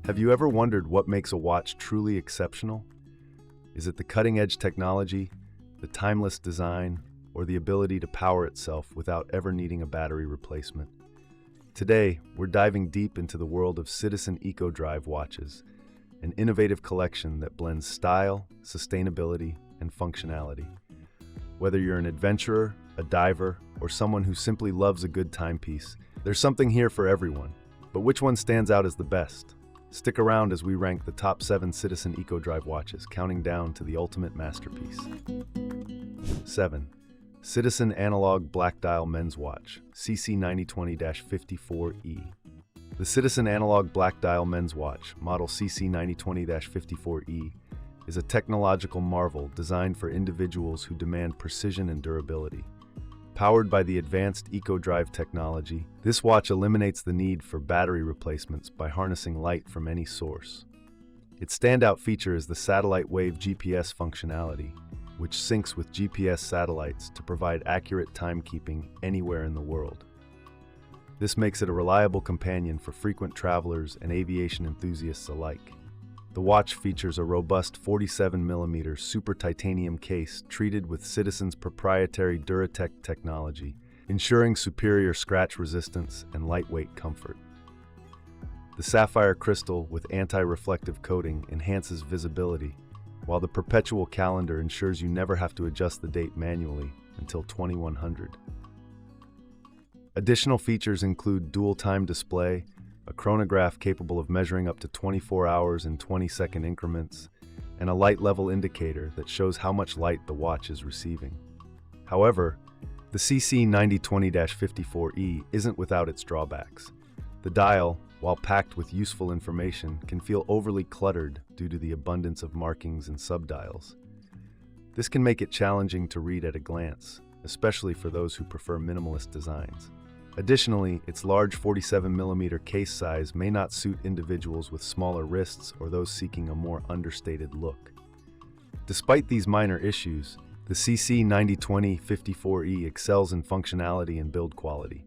Have you ever wondered what makes a watch truly exceptional? Is it the cutting-edge technology, the timeless design, or the ability to power itself without ever needing a battery replacement? Today, we're diving deep into the world of Citizen Eco Drive watches, an innovative collection that blends style, sustainability, and functionality. Whether you're an adventurer, a diver, or someone who simply loves a good timepiece, there's something here for everyone. But which one stands out as the best? Stick around as we rank the top 7 Citizen Eco Drive watches, counting down to the ultimate masterpiece. 7. Citizen Analog Black Dial Men's Watch, CC9020-54E. The Citizen Analog Black Dial Men's Watch, model CC9020-54E, is a technological marvel designed for individuals who demand precision and durability. Powered by the advanced Eco Drive technology, this watch eliminates the need for battery replacements by harnessing light from any source. Its standout feature is the satellite wave GPS functionality, which syncs with GPS satellites to provide accurate timekeeping anywhere in the world. This makes it a reliable companion for frequent travelers and aviation enthusiasts alike. The watch features a robust 47mm super titanium case treated with Citizen's proprietary Duratech technology, ensuring superior scratch resistance and lightweight comfort. The sapphire crystal with anti-reflective coating enhances visibility, while the perpetual calendar ensures you never have to adjust the date manually until 2100. Additional features include dual-time display, a chronograph capable of measuring up to 24 hours in 20-second increments, and a light level indicator that shows how much light the watch is receiving. However, the CC9020-54E isn't without its drawbacks. The dial, while packed with useful information, can feel overly cluttered due to the abundance of markings and subdials. This can make it challenging to read at a glance, especially for those who prefer minimalist designs. Additionally, its large 47mm case size may not suit individuals with smaller wrists or those seeking a more understated look. Despite these minor issues, the CC9020-54E excels in functionality and build quality.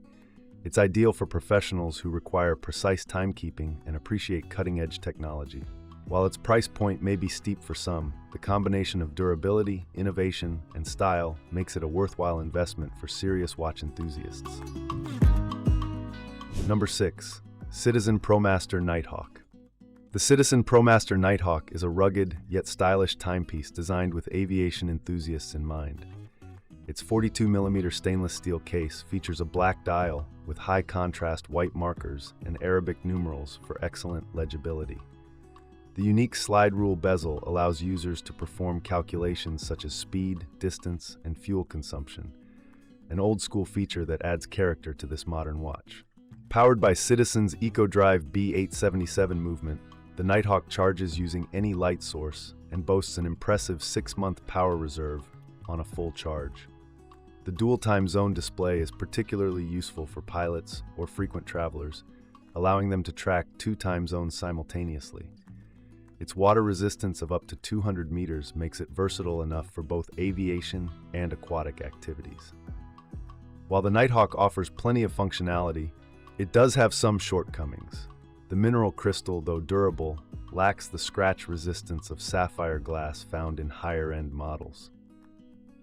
It's ideal for professionals who require precise timekeeping and appreciate cutting-edge technology. While its price point may be steep for some, the combination of durability, innovation, and style makes it a worthwhile investment for serious watch enthusiasts. Number 6. Citizen Promaster Nighthawk. The Citizen Promaster Nighthawk is a rugged yet stylish timepiece designed with aviation enthusiasts in mind. Its 42mm stainless steel case features a black dial with high-contrast white markers and Arabic numerals for excellent legibility. The unique slide rule bezel allows users to perform calculations such as speed, distance, and fuel consumption, an old-school feature that adds character to this modern watch. Powered by Citizen's Eco Drive B877 movement, the Nighthawk charges using any light source and boasts an impressive 6-month power reserve on a full charge. The dual time zone display is particularly useful for pilots or frequent travelers, allowing them to track 2 time zones simultaneously. Its water resistance of up to 200 meters makes it versatile enough for both aviation and aquatic activities. While the Nighthawk offers plenty of functionality, it does have some shortcomings. The mineral crystal, though durable, lacks the scratch resistance of sapphire glass found in higher-end models.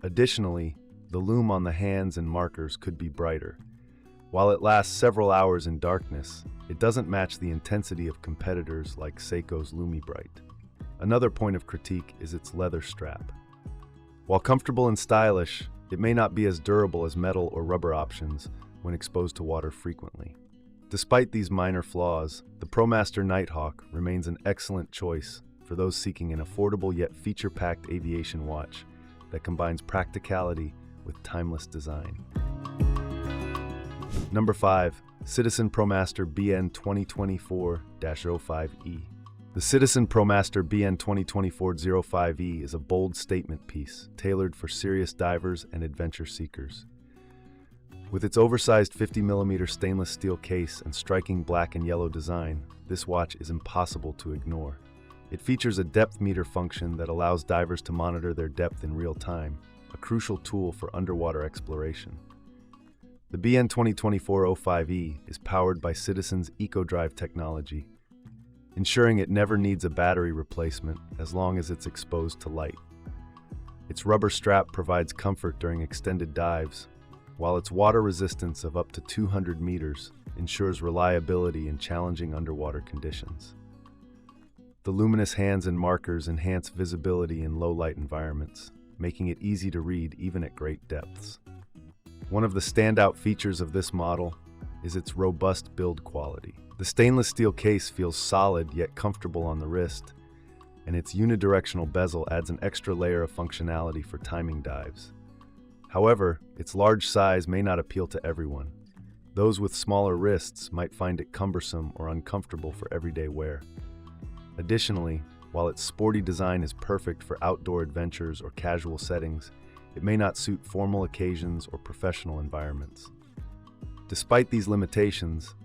Additionally, the lume on the hands and markers could be brighter. While it lasts several hours in darkness, it doesn't match the intensity of competitors like Seiko's LumiBrite. Another point of critique is its leather strap. While comfortable and stylish, it may not be as durable as metal or rubber options when exposed to water frequently. Despite these minor flaws, the Promaster Nighthawk remains an excellent choice for those seeking an affordable yet feature-packed aviation watch that combines practicality with timeless design. Number 5. Citizen Promaster BN 2024-05E. The Citizen Promaster BN 2024-05E is a bold statement piece tailored for serious divers and adventure seekers. With its oversized 50mm stainless steel case and striking black and yellow design, this watch is impossible to ignore. It features a depth meter function that allows divers to monitor their depth in real time, a crucial tool for underwater exploration. The BN 2024-05E is powered by Citizen's Eco Drive technology, ensuring it never needs a battery replacement as long as it's exposed to light. Its rubber strap provides comfort during extended dives, while its water resistance of up to 200 meters ensures reliability in challenging underwater conditions. The luminous hands and markers enhance visibility in low-light environments, making it easy to read even at great depths. One of the standout features of this model is its robust build quality. The stainless steel case feels solid yet comfortable on the wrist, and its unidirectional bezel adds an extra layer of functionality for timing dives. However, its large size may not appeal to everyone. Those with smaller wrists might find it cumbersome or uncomfortable for everyday wear. Additionally, while its sporty design is perfect for outdoor adventures or casual settings, it may not suit formal occasions or professional environments. Despite these limitations,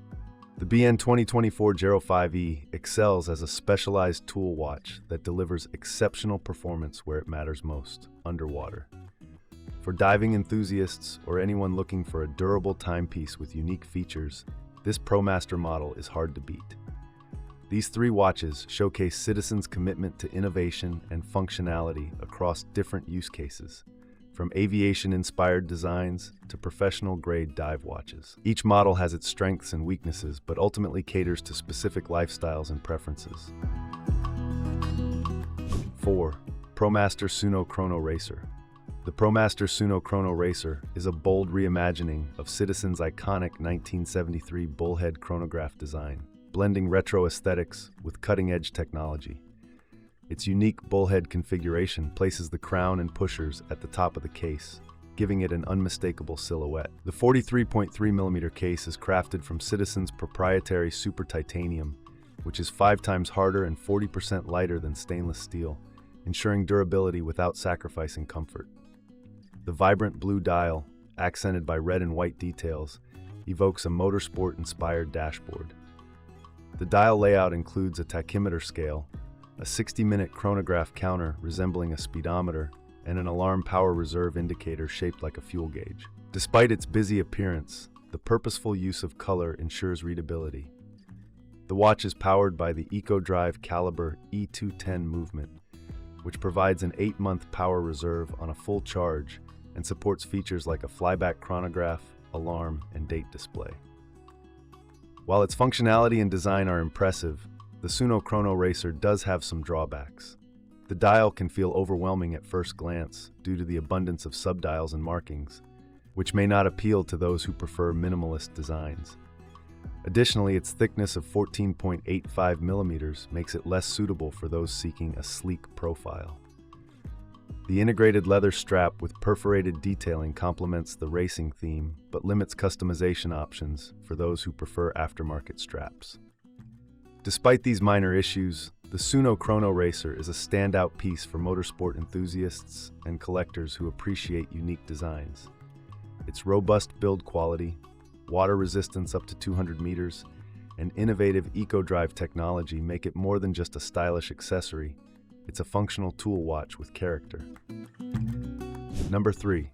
the BN 2024 Gero 5e excels as a specialized tool watch that delivers exceptional performance where it matters most, underwater. For diving enthusiasts or anyone looking for a durable timepiece with unique features, this Promaster model is hard to beat. These three watches showcase Citizen's commitment to innovation and functionality across different use cases, from aviation-inspired designs to professional-grade dive watches. Each model has its strengths and weaknesses, but ultimately caters to specific lifestyles and preferences. 4. Promaster Tsuno Chrono Racer. The Promaster Tsuno Chrono Racer is a bold reimagining of Citizen's iconic 1973 bullhead chronograph design, blending retro aesthetics with cutting-edge technology. Its unique bullhead configuration places the crown and pushers at the top of the case, giving it an unmistakable silhouette. The 43.3mm case is crafted from Citizen's proprietary super titanium, which is 5 times harder and 40% lighter than stainless steel, ensuring durability without sacrificing comfort. The vibrant blue dial, accented by red and white details, evokes a motorsport-inspired dashboard. The dial layout includes a tachymeter scale, a 60-minute chronograph counter resembling a speedometer, and an alarm power reserve indicator shaped like a fuel gauge. Despite its busy appearance, the purposeful use of color ensures readability. The watch is powered by the Eco Drive caliber E210 movement, which provides an 8-month power reserve on a full charge and supports features like a flyback chronograph, alarm, and date display. While its functionality and design are impressive, the Tsuno Chrono Racer does have some drawbacks. The dial can feel overwhelming at first glance due to the abundance of subdials and markings, which may not appeal to those who prefer minimalist designs. Additionally, its thickness of 14.85mm makes it less suitable for those seeking a sleek profile. The integrated leather strap with perforated detailing complements the racing theme, but limits customization options for those who prefer aftermarket straps. Despite these minor issues, the Tsuno Chrono Racer is a standout piece for motorsport enthusiasts and collectors who appreciate unique designs. Its robust build quality, water resistance up to 200 meters, and innovative Eco Drive technology make it more than just a stylish accessory. It's a functional tool watch with character. Number 3.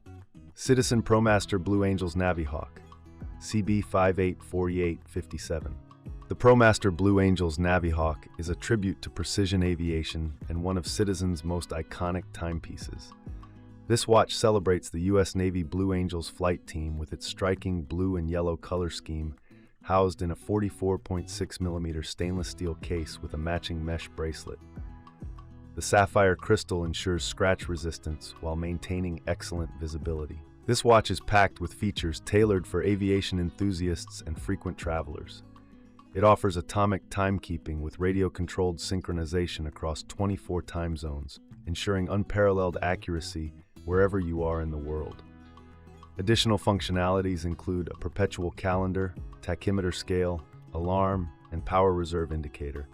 Citizen Promaster Blue Angels Navihawk, CB584857. The Promaster Blue Angels Navihawk is a tribute to precision aviation and one of Citizen's most iconic timepieces. This watch celebrates the U.S. Navy Blue Angels flight team with its striking blue and yellow color scheme, housed in a 44.6mm stainless steel case with a matching mesh bracelet. The sapphire crystal ensures scratch resistance while maintaining excellent visibility. This watch is packed with features tailored for aviation enthusiasts and frequent travelers. It offers atomic timekeeping with radio-controlled synchronization across 24 time zones, ensuring unparalleled accuracy wherever you are in the world. Additional functionalities include a perpetual calendar, tachymeter scale, alarm, and power reserve indicator,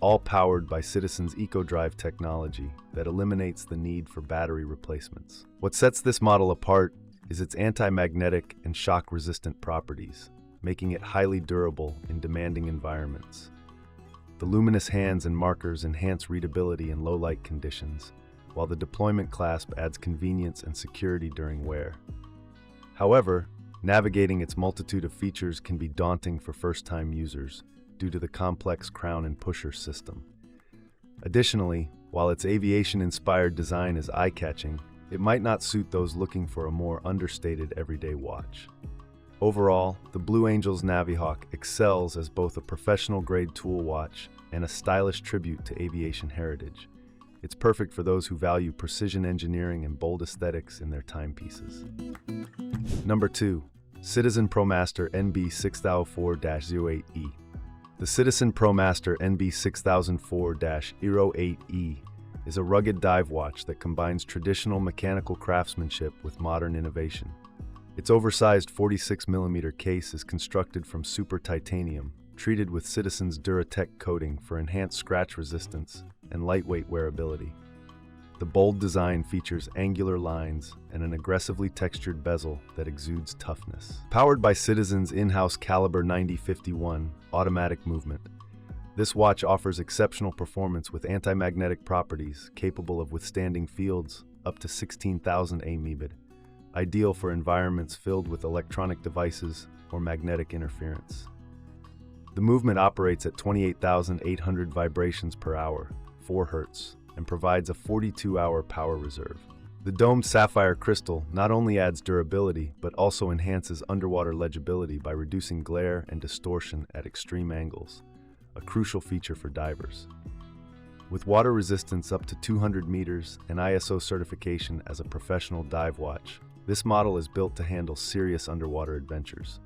all powered by Citizen's Eco Drive technology that eliminates the need for battery replacements. What sets this model apart is its anti-magnetic and shock-resistant properties, making it highly durable in demanding environments. The luminous hands and markers enhance readability in low-light conditions, while the deployment clasp adds convenience and security during wear. However, navigating its multitude of features can be daunting for first-time users, due to the complex crown and pusher system. Additionally, while its aviation-inspired design is eye-catching, it might not suit those looking for a more understated everyday watch. Overall, the Blue Angel's Navihawk excels as both a professional-grade tool watch and a stylish tribute to aviation heritage. It's perfect for those who value precision engineering and bold aesthetics in their timepieces. Number 2. Citizen Promaster NB6004-08E. The Citizen Promaster NB6004-08E is a rugged dive watch that combines traditional mechanical craftsmanship with modern innovation. Its oversized 46mm case is constructed from super titanium, treated with Citizen's Duratec coating for enhanced scratch resistance and lightweight wearability. The bold design features angular lines and an aggressively textured bezel that exudes toughness. Powered by Citizen's in-house Caliber 9051 automatic movement, this watch offers exceptional performance with anti-magnetic properties capable of withstanding fields up to 16,000 amibid, ideal for environments filled with electronic devices or magnetic interference. The movement operates at 28,800 vibrations per hour, 4 Hz, and provides a 42-hour power reserve. The domed sapphire crystal not only adds durability, but also enhances underwater legibility by reducing glare and distortion at extreme angles, a crucial feature for divers. With water resistance up to 200 meters and ISO certification as a professional dive watch, this model is built to handle serious underwater adventures.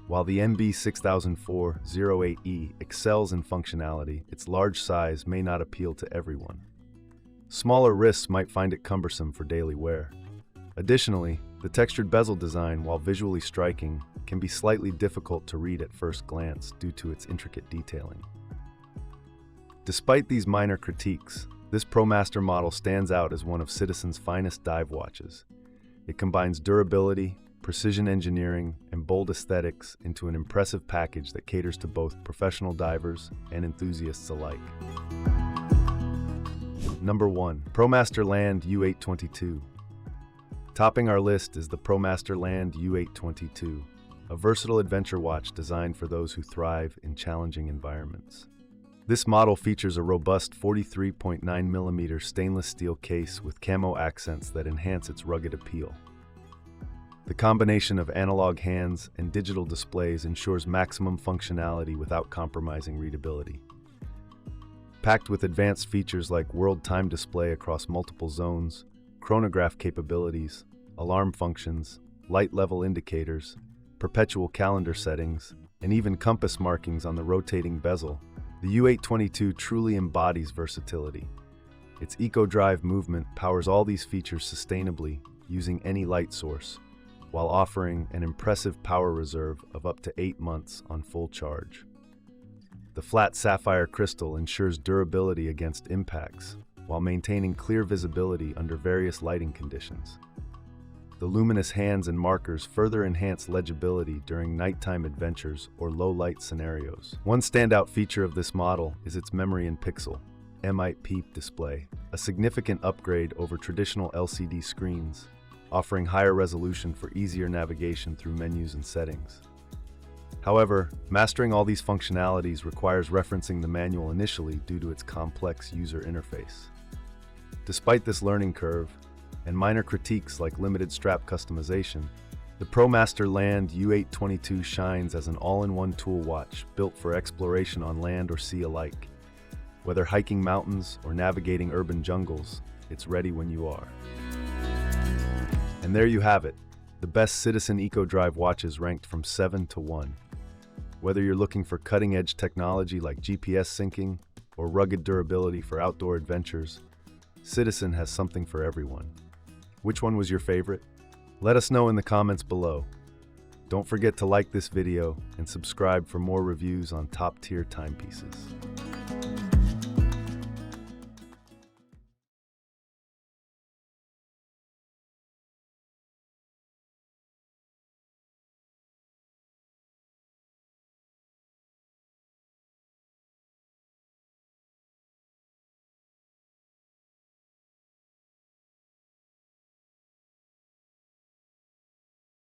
While the NB6004-08E excels in functionality, its large size may not appeal to everyone. Smaller wrists might find it cumbersome for daily wear. Additionally, the textured bezel design, while visually striking, can be slightly difficult to read at first glance due to its intricate detailing. Despite these minor critiques, this Promaster model stands out as one of Citizen's finest dive watches. It combines durability, precision engineering, and bold aesthetics into an impressive package that caters to both professional divers and enthusiasts alike. Number 1. Promaster Land U822. Topping our list is the Promaster Land U822, a versatile adventure watch designed for those who thrive in challenging environments. This model features a robust 43.9mm stainless steel case with camo accents that enhance its rugged appeal. The combination of analog hands and digital displays ensures maximum functionality without compromising readability. Packed with advanced features like world time display across multiple zones, chronograph capabilities, alarm functions, light level indicators, perpetual calendar settings, and even compass markings on the rotating bezel, the U822 truly embodies versatility. Its Eco Drive movement powers all these features sustainably using any light source, while offering an impressive power reserve of up to 8 months on full charge. The flat sapphire crystal ensures durability against impacts, while maintaining clear visibility under various lighting conditions. The luminous hands and markers further enhance legibility during nighttime adventures or low-light scenarios. One standout feature of this model is its Memory in Pixel (MEP) display, a significant upgrade over traditional LCD screens, offering higher resolution for easier navigation through menus and settings. However, mastering all these functionalities requires referencing the manual initially due to its complex user interface. Despite this learning curve, and minor critiques like limited strap customization, the Promaster Land U822 shines as an all-in-one tool watch built for exploration on land or sea alike. Whether hiking mountains or navigating urban jungles, it's ready when you are. And there you have it, the best Citizen Eco Drive watches ranked from 7 to 1. Whether you're looking for cutting-edge technology like GPS syncing or rugged durability for outdoor adventures, Citizen has something for everyone. Which one was your favorite? Let us know in the comments below. Don't forget to like this video and subscribe for more reviews on top-tier timepieces.